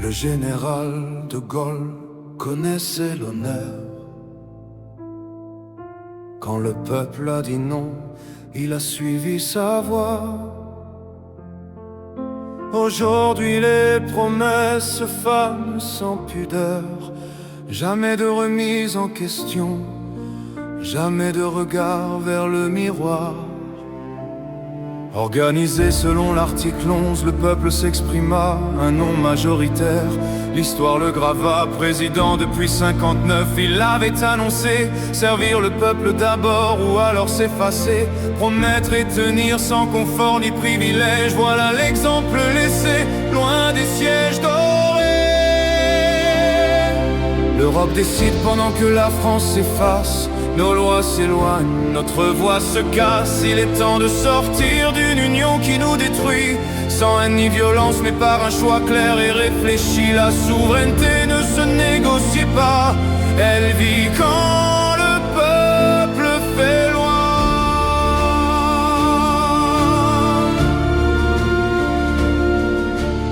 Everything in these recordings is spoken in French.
Le général de Gaulle connaissait l'honneur. Quand le peuple a dit non, il a suivi sa voix. Aujourd'hui les promesses se fanent sans pudeur. Jamais de remise en question, jamais de regard vers le miroir. Organisé selon l'article 11, le peuple s'exprima, un nom majoritaire. L'histoire le grava, président depuis 59, il l'avait annoncé. Servir le peuple d'abord ou alors s'effacer. Promettre et tenir sans confort ni privilège. Voilà l'exemple laissé, loin des sièges dorés. L'Europe décide pendant que la France s'efface. Nos lois s'éloignent, notre voix se casse. Il est temps de sortir d'une union qui nous détruit. Sans haine ni violence, mais par un choix clair et réfléchi. La souveraineté ne se négocie pas, elle vit quand le peuple fait loi.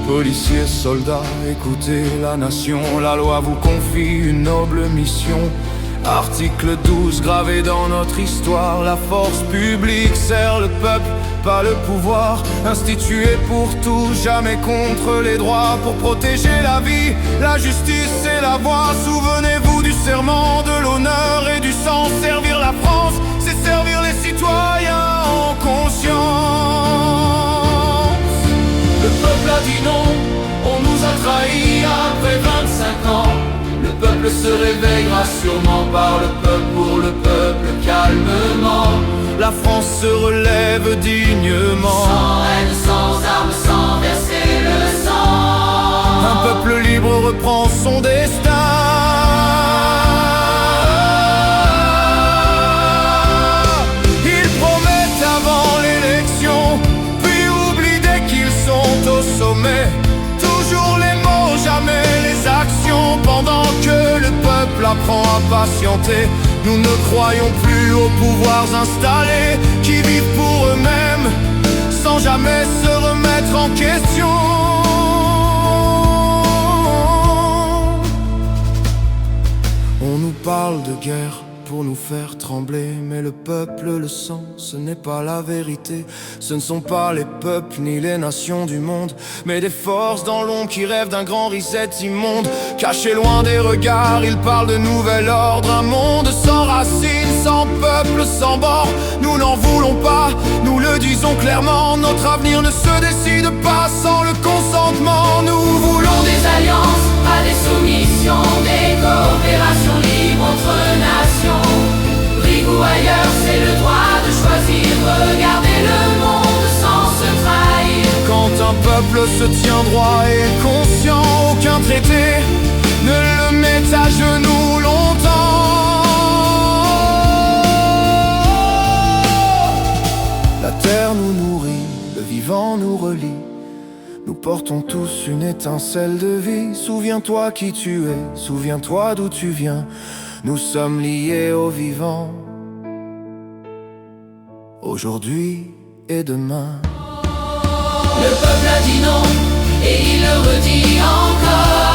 Policiers, soldats, écoutez la nation. La loi vous confie une noble mission. Article 12 gravé dans notre histoire. La force publique sert le peuple, pas le pouvoir. Institué pour tout, jamais contre les droits. Pour protéger la vie, la justice et la voix. Souvenez-vous du serment, de l'honneur et du sang. Servir la France, c'est servir les citoyens en conscience. Le peuple a dit non, on nous a trahis après 25 ans. Le peuple se réveillera sûrement, par le peuple, pour le peuple, calmement. La France se relève dignement. Sans haine, sans armes, sans verser le sang. Un peuple libre reprend son destin. Ils promettent avant l'élection, puis oublient dès qu'ils sont au sommet. Toujours les mots, jamais les actions. Pendant que le peuple apprend à patienter, nous ne croyons plus aux pouvoirs installés qui vivent pour eux-mêmes sans jamais se remettre en question. On nous parle de guerre pour nous faire trembler, mais le peuple le sent, ce n'est pas la vérité. Ce ne sont pas les peuples ni les nations du monde, mais des forces dans l'ombre qui rêvent d'un grand reset immonde. Cachés loin des regards, ils parlent de nouvel ordre. Un monde sans racines, sans peuple, sans bord. Nous n'en voulons pas, nous le disons clairement. Notre avenir ne se décide pas sans le consentement. Nous voulons Des alliances, pas des soumissions. Des coopérations libres entre nations. Brigue ou ailleurs, c'est le droit de choisir. Regarder le monde sans se trahir. Quand un peuple se tient droit et conscient, aucun traité ne le met à genoux longtemps. La terre nous nourrit, le vivant nous relie. Nous portons tous une étincelle de vie. Souviens-toi qui tu es, souviens-toi d'où tu viens. Nous sommes liés au vivant, aujourd'hui et demain. Le peuple a dit non, et il le redit encore.